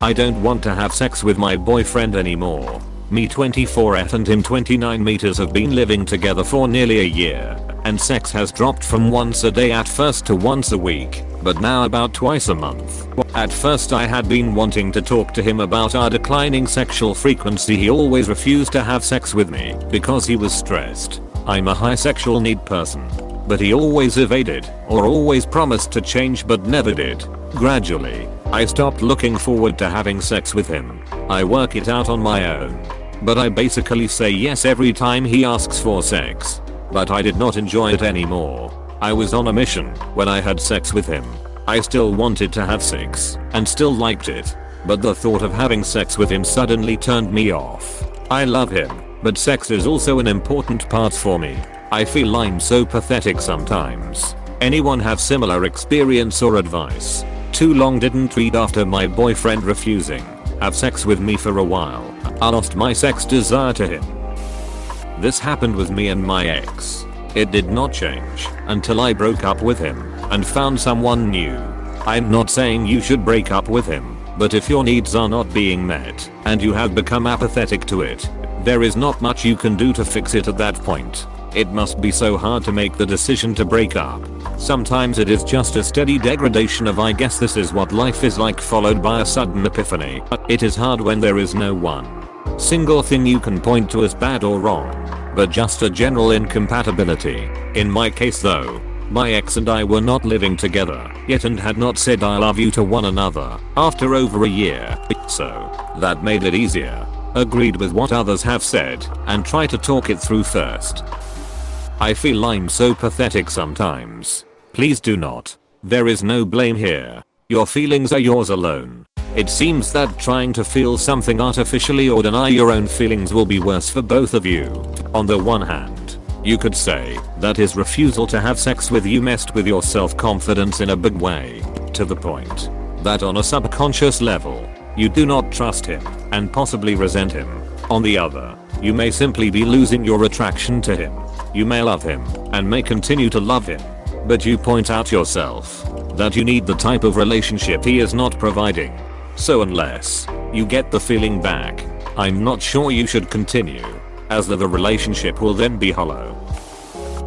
I don't want to have sex with my boyfriend anymore. Me 24th and him 29 meters have been living together for nearly a year, and sex has dropped from once a day at first to once a week, but now about twice a month. At first I had been wanting to talk to him about our declining sexual frequency. He always refused to have sex with me because he was stressed. I'm a high sexual need person. But he always evaded or always promised to change but never did. Gradually, I stopped looking forward to having sex with him. I work it out on my own. But I basically say yes every time he asks for sex. But I did not enjoy it anymore. I was on a mission when I had sex with him. I still wanted to have sex and still liked it. But the thought of having sex with him suddenly turned me off. I love him, but sex is also an important part for me. I feel I'm so pathetic sometimes. Anyone have similar experience or advice? Too long didn't read after my boyfriend refusing have sex with me for a while. I lost my sex desire to him. This happened with me and my ex. It did not change until I broke up with him and found someone new. I'm not saying you should break up with him, but if your needs are not being met and you have become apathetic to it, there is not much you can do to fix it at that point. It must be so hard to make the decision to break up. Sometimes it is just a steady degradation of I guess this is what life is like, followed by a sudden epiphany. It is hard when there is no one single thing you can point to as bad or wrong, but just a general incompatibility. In my case though, my ex and I were not living together yet and had not said I love you to one another after over a year, so that made it easier. Agreed with what others have said and try to talk it through first. I feel I'm so pathetic sometimes. Please do not. There is no blame here. Your feelings are yours alone. It seems that trying to feel something artificially or deny your own feelings will be worse for both of you. On the one hand, you could say that his refusal to have sex with you messed with your self-confidence in a big way, to the point that on a subconscious level, you do not trust him and possibly resent him. On the other, you may simply be losing your attraction to him. You may love him and may continue to love him, but you point out yourself that you need the type of relationship he is not providing. So unless you get the feeling back, I'm not sure you should continue, as the relationship will then be hollow.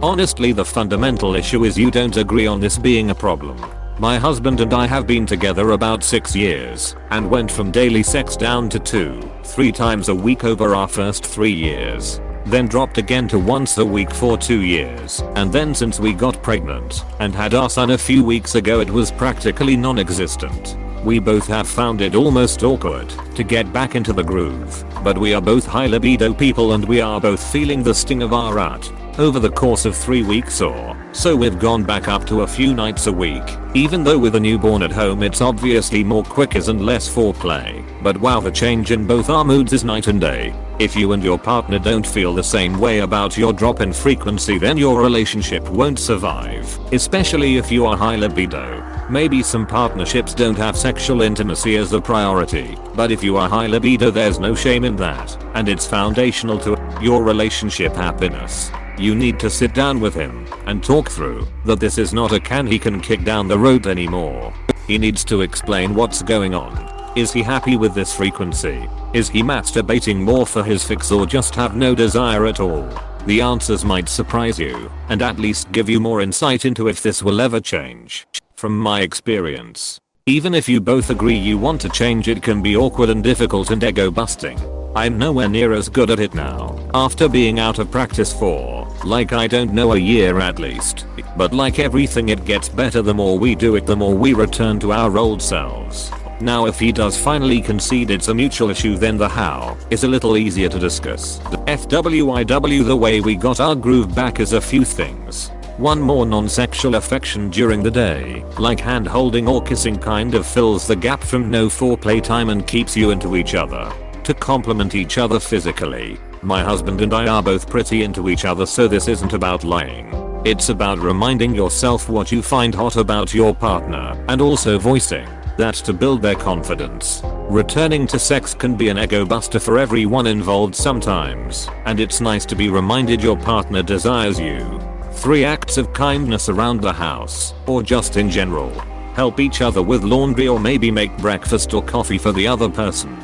Honestly, the fundamental issue is you don't agree on this being a problem. My husband and I have been together about 6 years and went from daily sex down to 2-3 times a week over our first 3 years. Then dropped again to once a week for 2 years, and then since we got pregnant and had our son a few weeks ago, it was practically non-existent. We both have found it almost awkward to get back into the groove, but we are both high libido people and we are both feeling the sting of our rut. Over the course of 3 weeks or so, we've gone back up to a few nights a week. Even though with a newborn at home it's obviously more quickers and less foreplay, but wow, the change in both our moods is night and day. If you and your partner don't feel the same way about your drop in frequency, then your relationship won't survive, especially if you are high libido. Maybe some partnerships don't have sexual intimacy as a priority, but if you are high libido, there's no shame in that, and it's foundational to your relationship happiness. You need to sit down with him and talk through that this is not a can he can kick down the road anymore. He needs to explain what's going on. Is he happy with this frequency? Is he masturbating more for his fix or just have no desire at all? The answers might surprise you and at least give you more insight into if this will ever change. From my experience, even if you both agree you want to change, it can be awkward and difficult and ego busting. I'm nowhere near as good at it now, after being out of practice for, I don't know, a year at least. But like everything, it gets better the more we do it, the more we return to our old selves. Now if he does finally concede it's a mutual issue, then the how is a little easier to discuss. The FWIW, the way we got our groove back is a few things. One, more non-sexual affection during the day, like hand holding or kissing, kind of fills the gap from no foreplay time and keeps you into each other. To complement each other physically. My husband and I are both pretty into each other, so this isn't about lying. It's about reminding yourself what you find hot about your partner and also voicing that to build their confidence. Returning to sex can be an ego buster for everyone involved sometimes, and it's nice to be reminded your partner desires you. 3 acts of kindness around the house, or just in general. Help each other with laundry or maybe make breakfast or coffee for the other person.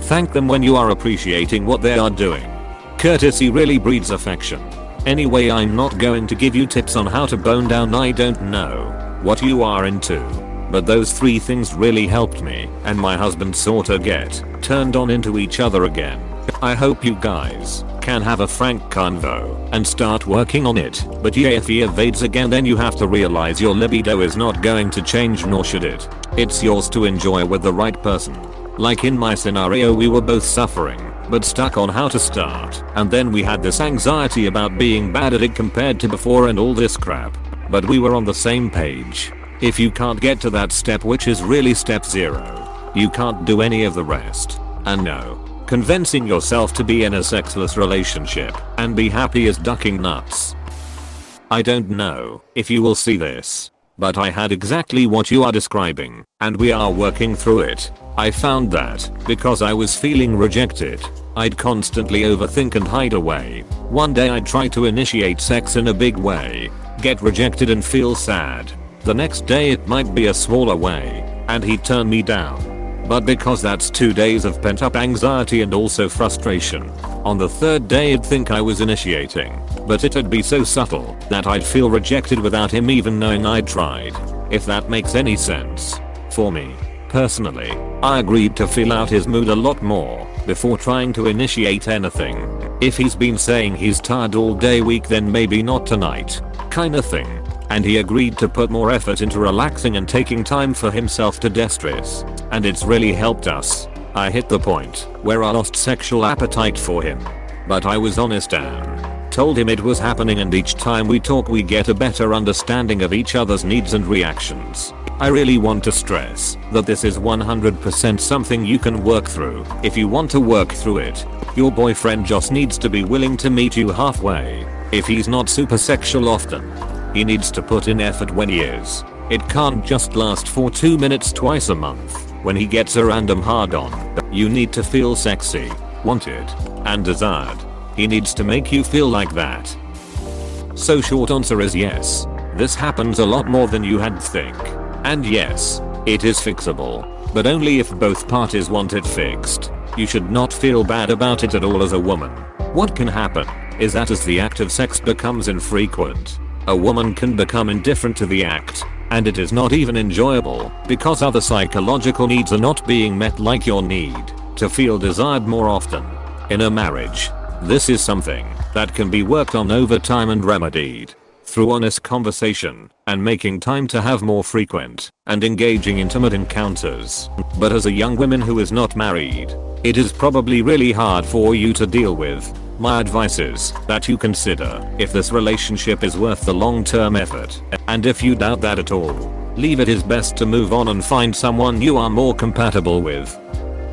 Thank them when you are appreciating what they are doing. Courtesy really breeds affection. Anyway, I'm not going to give you tips on how to bone down. I don't know what you are into. But those 3 things really helped me and my husband sorta get turned on into each other again. I hope you guys can have a frank convo and start working on it. But yeah, if he evades again, then you have to realize your libido is not going to change, nor should it. It's yours to enjoy with the right person. Like in my scenario, we were both suffering but stuck on how to start, and then we had this anxiety about being bad at it compared to before and all this crap. But we were on the same page. If you can't get to that step, which is really step 0, you can't do any of the rest. And no, convincing yourself to be in a sexless relationship and be happy is ducking nuts. I don't know if you will see this, but I had exactly what you are describing, and we are working through it. I found that because I was feeling rejected, I'd constantly overthink and hide away. One day I'd try to initiate sex in a big way, get rejected and feel sad. The next day it might be a smaller way, and he'd turn me down. But because that's 2 days of pent up anxiety and also frustration, on the 3rd day I'd think I was initiating, but it'd be so subtle that I'd feel rejected without him even knowing I'd tried. If that makes any sense. For me, personally, I agreed to feel out his mood a lot more before trying to initiate anything. If he's been saying he's tired all day week, then maybe not tonight, kinda thing. And he agreed to put more effort into relaxing and taking time for himself to de-stress, and it's really helped us. I hit the point where I lost sexual appetite for him, but I was honest and told him it was happening, and each time we talk we get a better understanding of each other's needs and reactions. I really want to stress that this is 100% something you can work through if you want to work through it. Your boyfriend just needs to be willing to meet you halfway. If he's not super sexual often, he needs to put in effort when he is. It can't just last for 2 minutes twice a month when he gets a random hard on. You need to feel sexy, wanted, and desired. He needs to make you feel like that. So short answer is yes. This happens a lot more than you had think. And yes, it is fixable, but only if both parties want it fixed. You should not feel bad about it at all as a woman. What can happen is that as the act of sex becomes infrequent, a woman can become indifferent to the act, and it is not even enjoyable because other psychological needs are not being met, like your need to feel desired more often. In a marriage, this is something that can be worked on over time and remedied through honest conversation and making time to have more frequent and engaging intimate encounters. But as a young woman who is not married, it is probably really hard for you to deal with. My advice is that you consider if this relationship is worth the long-term effort, and if you doubt that at all, leave. It is best to move on and find someone you are more compatible with.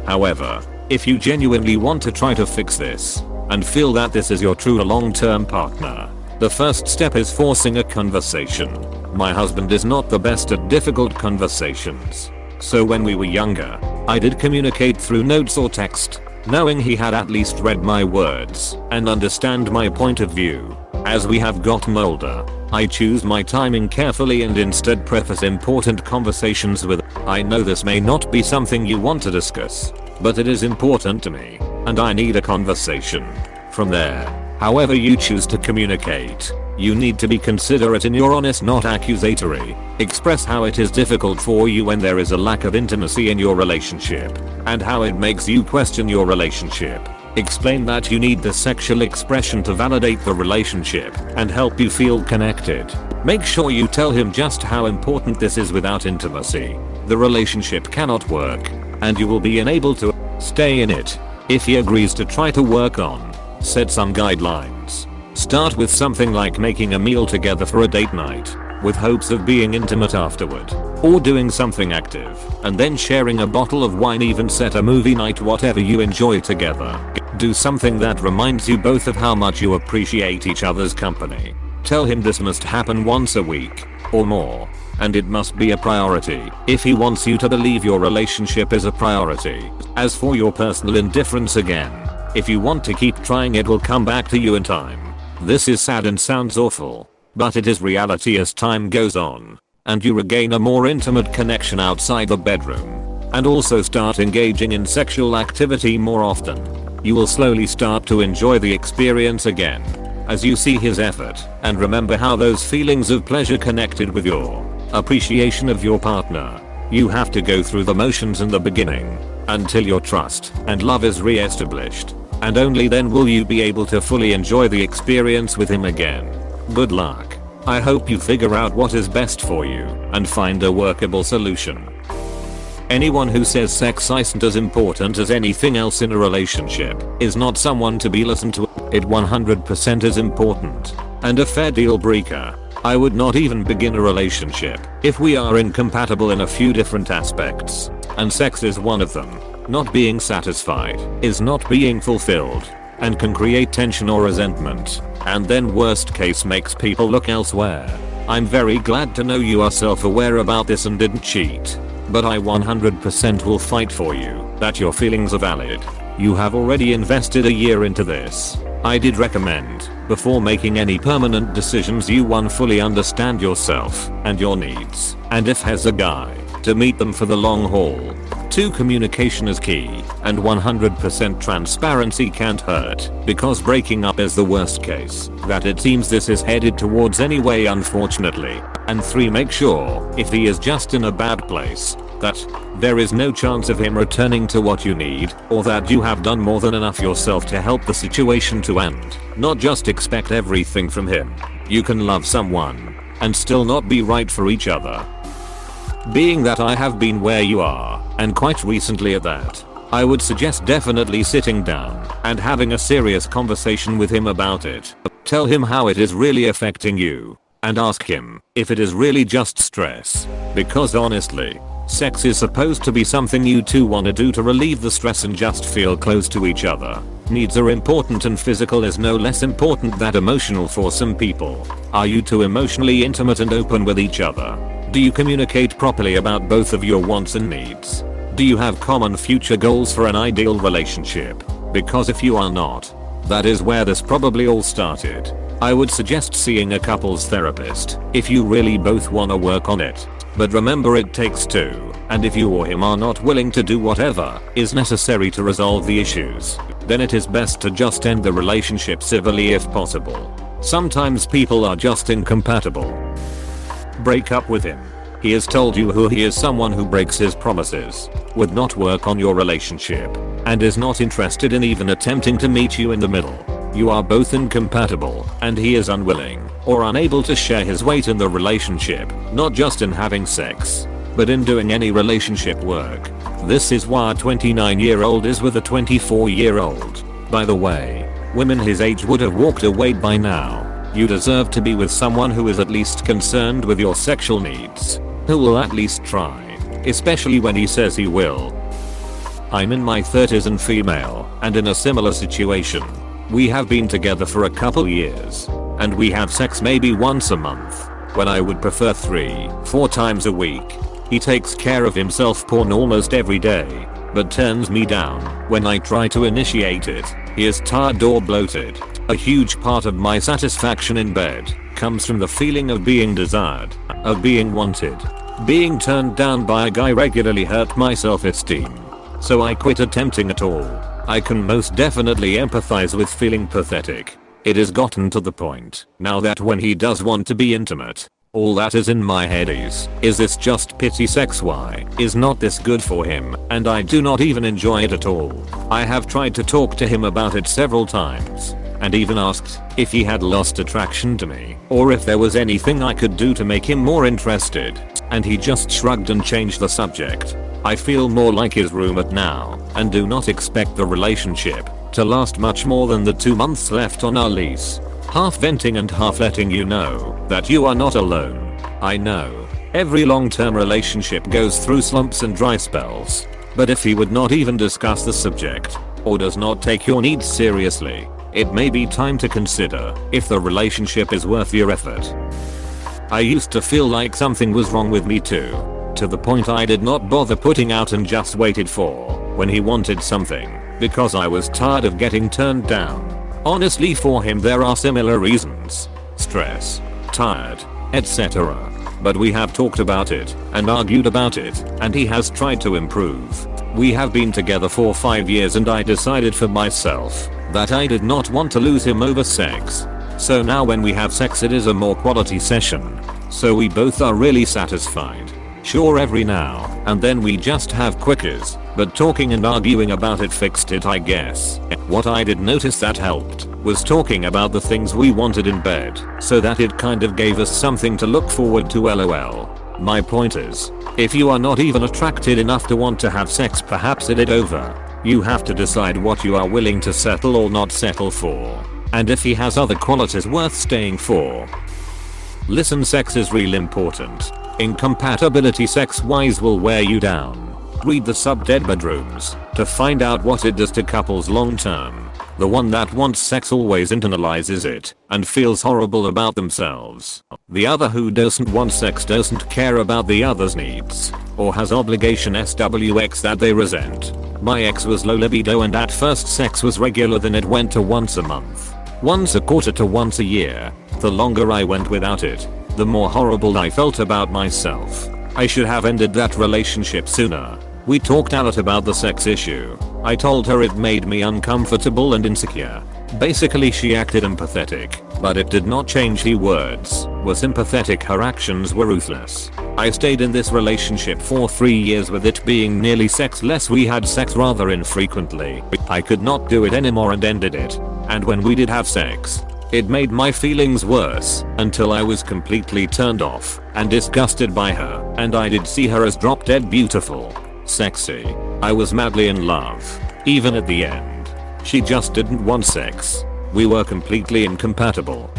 However, if you genuinely want to try to fix this and feel that this is your true long-term partner, the first step is forcing a conversation. My husband is not the best at difficult conversations, so when we were younger, I did communicate through notes or text, knowing he had at least read my words and understand my point of view. As we have gotten older, I choose my timing carefully and instead preface important conversations with, "I know this may not be something you want to discuss, but it is important to me, and I need a conversation." From there, however you choose to communicate, you need to be considerate in your honest, not accusatory. Express how it is difficult for you when there is a lack of intimacy in your relationship, and how it makes you question your relationship. Explain that you need the sexual expression to validate the relationship and help you feel connected. Make sure you tell him just how important this is. Without intimacy, the relationship cannot work, and you will be unable to stay in it. If he agrees to try to work on, set some guidelines. Start with something like making a meal together for a date night, with hopes of being intimate afterward, or doing something active, and then sharing a bottle of wine. Even set a movie night, whatever you enjoy together. Do something that reminds you both of how much you appreciate each other's company. Tell him this must happen once a week, or more, and it must be a priority if he wants you to believe your relationship is a priority. As for your personal indifference, again, if you want to keep trying, it will come back to you in time. This is sad and sounds awful, but it is reality as time goes on. and you regain a more intimate connection outside the bedroom, and also start engaging in sexual activity more often, you will slowly start to enjoy the experience again. As you see his effort and remember how those feelings of pleasure connected with your appreciation of your partner. You have to go through the motions in the beginning until your trust and love is re-established, and only then will you be able to fully enjoy the experience with him again. Good luck. I hope you figure out what is best for you and find a workable solution. Anyone who says sex isn't as important as anything else in a relationship is not someone to be listened to. It 100% is important and a fair deal breaker. I would not even begin a relationship if we are incompatible in a few different aspects, and sex is one of them. Not being satisfied is not being fulfilled and can create tension or resentment, and then worst case makes people look elsewhere. I'm very glad to know you are self-aware about this and didn't cheat, but I 100% will fight for you that your feelings are valid. You have already invested a year into this. I did recommend, before making any permanent decisions, you 1 fully understand yourself and your needs, and if has a guy, to meet them for the long haul. 2 communication is key, and 100% transparency can't hurt, because breaking up is the worst case that it seems this is headed towards anyway, unfortunately. And 3, make sure, if he is just in a bad place, that there is no chance of him returning to what you need, or that you have done more than enough yourself to help the situation to end. Not just expect everything from him. You can love someone and still not be right for each other. Being that I have been where you are, and quite recently at that, I would suggest definitely sitting down and having a serious conversation with him about it. Tell him how it is really affecting you, and ask him if it is really just stress. Because honestly, sex is supposed to be something you two want to do to relieve the stress and just feel close to each other. Needs are important, and physical is no less important than emotional for some people. Are you two emotionally intimate and open with each other? Do you communicate properly about both of your wants and needs? Do you have common future goals for an ideal relationship? Because if you are not, that is where this probably all started. I would suggest seeing a couples therapist if you really both want to work on it. But remember, it takes 2, and if you or him are not willing to do whatever is necessary to resolve the issues, then it is best to just end the relationship civilly if possible. Sometimes people are just incompatible. Break up with him. He has told you who he is, someone who breaks his promises, would not work on your relationship, and is not interested in even attempting to meet you in the middle. You are both incompatible, and he is unwilling or unable to share his weight in the relationship, not just in having sex, but in doing any relationship work. This is why a 29-year-old is with a 24-year-old. By the way, women his age would have walked away by now. You deserve to be with someone who is at least concerned with your sexual needs, who will at least try, especially when he says he will. I'm in my 30s and female, and in a similar situation. We have been together for a couple years, and we have sex maybe once a month, when I would prefer 3-4 times a week. He takes care of himself, porn almost every day, but turns me down when I try to initiate it. He is tired or bloated. A huge part of my satisfaction in bed comes from the feeling of being desired, of being wanted. Being turned down by a guy regularly hurt my self-esteem, so I quit attempting at all. I can most definitely empathize with feeling pathetic. It has gotten to the point now that when he does want to be intimate, all that is in my head is this just pity sex? Why is not this good for him? And I do not even enjoy it at all. I have tried to talk to him about it several times, and even asked if he had lost attraction to me, or if there was anything I could do to make him more interested, and he just shrugged and changed the subject. I feel more like his roommate now, and do not expect the relationship to last much more than the 2 months left on our lease. Half venting and half letting you know that you are not alone. I know every long-term relationship goes through slumps and dry spells, but if he would not even discuss the subject, or does not take your needs seriously, it may be time to consider if the relationship is worth your effort. I used to feel like something was wrong with me too, to the point I did not bother putting out and just waited for when he wanted something, because I was tired of getting turned down. Honestly, for him there are similar reasons: stress, tired, etc. but we have talked about it and argued about it, and he has tried to improve. We have been together for 5 years and I decided for myself that I did not want to lose him over sex. So now when we have sex it is a more quality session. So we both are really satisfied. Sure, every now and then we just have quickies, but talking and arguing about it fixed it, I guess. What I did notice that helped was talking about the things we wanted in bed, so that it kind of gave us something to look forward to, lol. My point is, if you are not even attracted enough to want to have sex, perhaps it over. You have to decide what you are willing to settle or not settle for, and if he has other qualities worth staying for. Listen, sex is real important. Incompatibility sex-wise will wear you down. Read the Sub-Dead Bedrooms to find out what it does to couples long term. The one that wants sex always internalizes it and feels horrible about themselves. The other who doesn't want sex doesn't care about the other's needs or has obligation SWX that they resent. My ex was low libido and at first sex was regular, then it went to once a month, once a quarter to once a year. The longer I went without it, the more horrible I felt about myself. I should have ended that relationship sooner. We talked a lot about the sex issue. I told her it made me uncomfortable and insecure. Basically she acted empathetic, but it did not change. Her words were sympathetic, her actions were ruthless. I stayed in this relationship for 3 years with it being nearly sexless. We had sex rather infrequently. I could not do it anymore and ended it. And when we did have sex, it made my feelings worse until I was completely turned off and disgusted by her, and I did see her as drop dead beautiful, sexy. I was madly in love. Even at the end, she just didn't want sex. We were completely incompatible.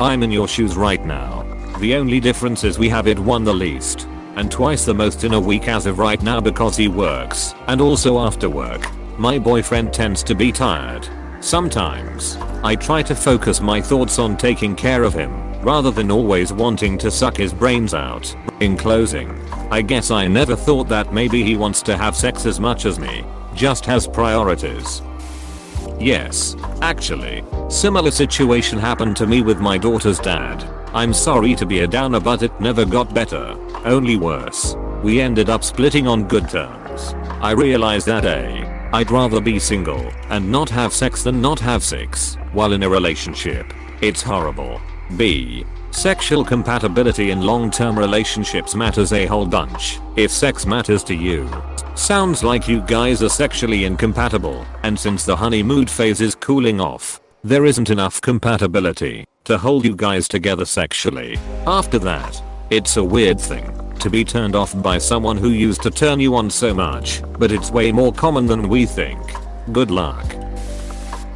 I'm in your shoes right now. The only difference is we have it one the least and twice the most in a week as of right now because he works, and also after work. My boyfriend tends to be tired. Sometimes I try to focus my thoughts on taking care of him rather than always wanting to suck his brains out. In closing, I guess I never thought that maybe he wants to have sex as much as me, just has priorities. Yes, actually, similar situation happened to me with my daughter's dad. I'm sorry to be a downer, but it never got better, only worse. We ended up splitting on good terms. I realized that I'd rather be single and not have sex than not have sex while in a relationship. It's horrible. B. Sexual compatibility in long-term relationships matters a whole bunch. If sex matters to you, sounds like you guys are sexually incompatible, and since the honeymoon phase is cooling off, there isn't enough compatibility to hold you guys together sexually. After that, it's a weird thing to be turned off by someone who used to turn you on so much, but it's way more common than we think. Good luck.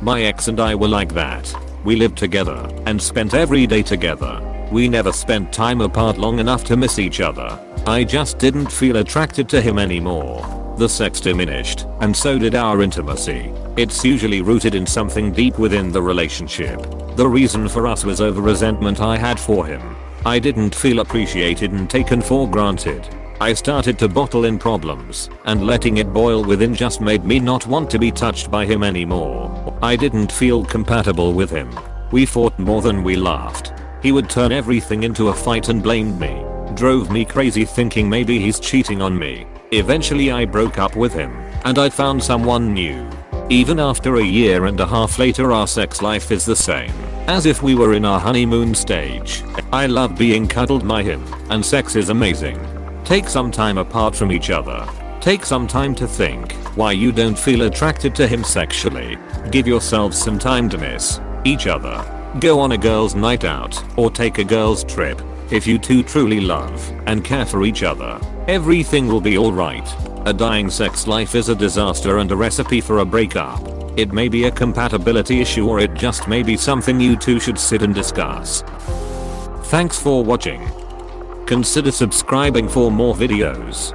My ex and I were like that. We lived together and spent every day together. We never spent time apart long enough to miss each other. I just didn't feel attracted to him anymore. The sex diminished, and so did our intimacy. It's usually rooted in something deep within the relationship. The reason for us was over resentment I had for him. I didn't feel appreciated and taken for granted. I started to bottle in problems, and letting it boil within just made me not want to be touched by him anymore. I didn't feel compatible with him. We fought more than we laughed. He would turn everything into a fight and blamed me. Drove me crazy thinking maybe he's cheating on me. Eventually I broke up with him, and I found someone new. Even after a year and a half later, our sex life is the same, as if we were in our honeymoon stage. I love being cuddled by him, and sex is amazing. Take some time apart from each other. Take some time to think why you don't feel attracted to him sexually. Give yourselves some time to miss each other. Go on a girls' night out, or take a girls' trip. If you two truly love and care for each other, everything will be alright. A dying sex life is a disaster and a recipe for a breakup. It may be a compatibility issue, or it just may be something you two should sit and discuss. Thanks for watching. Consider subscribing for more videos.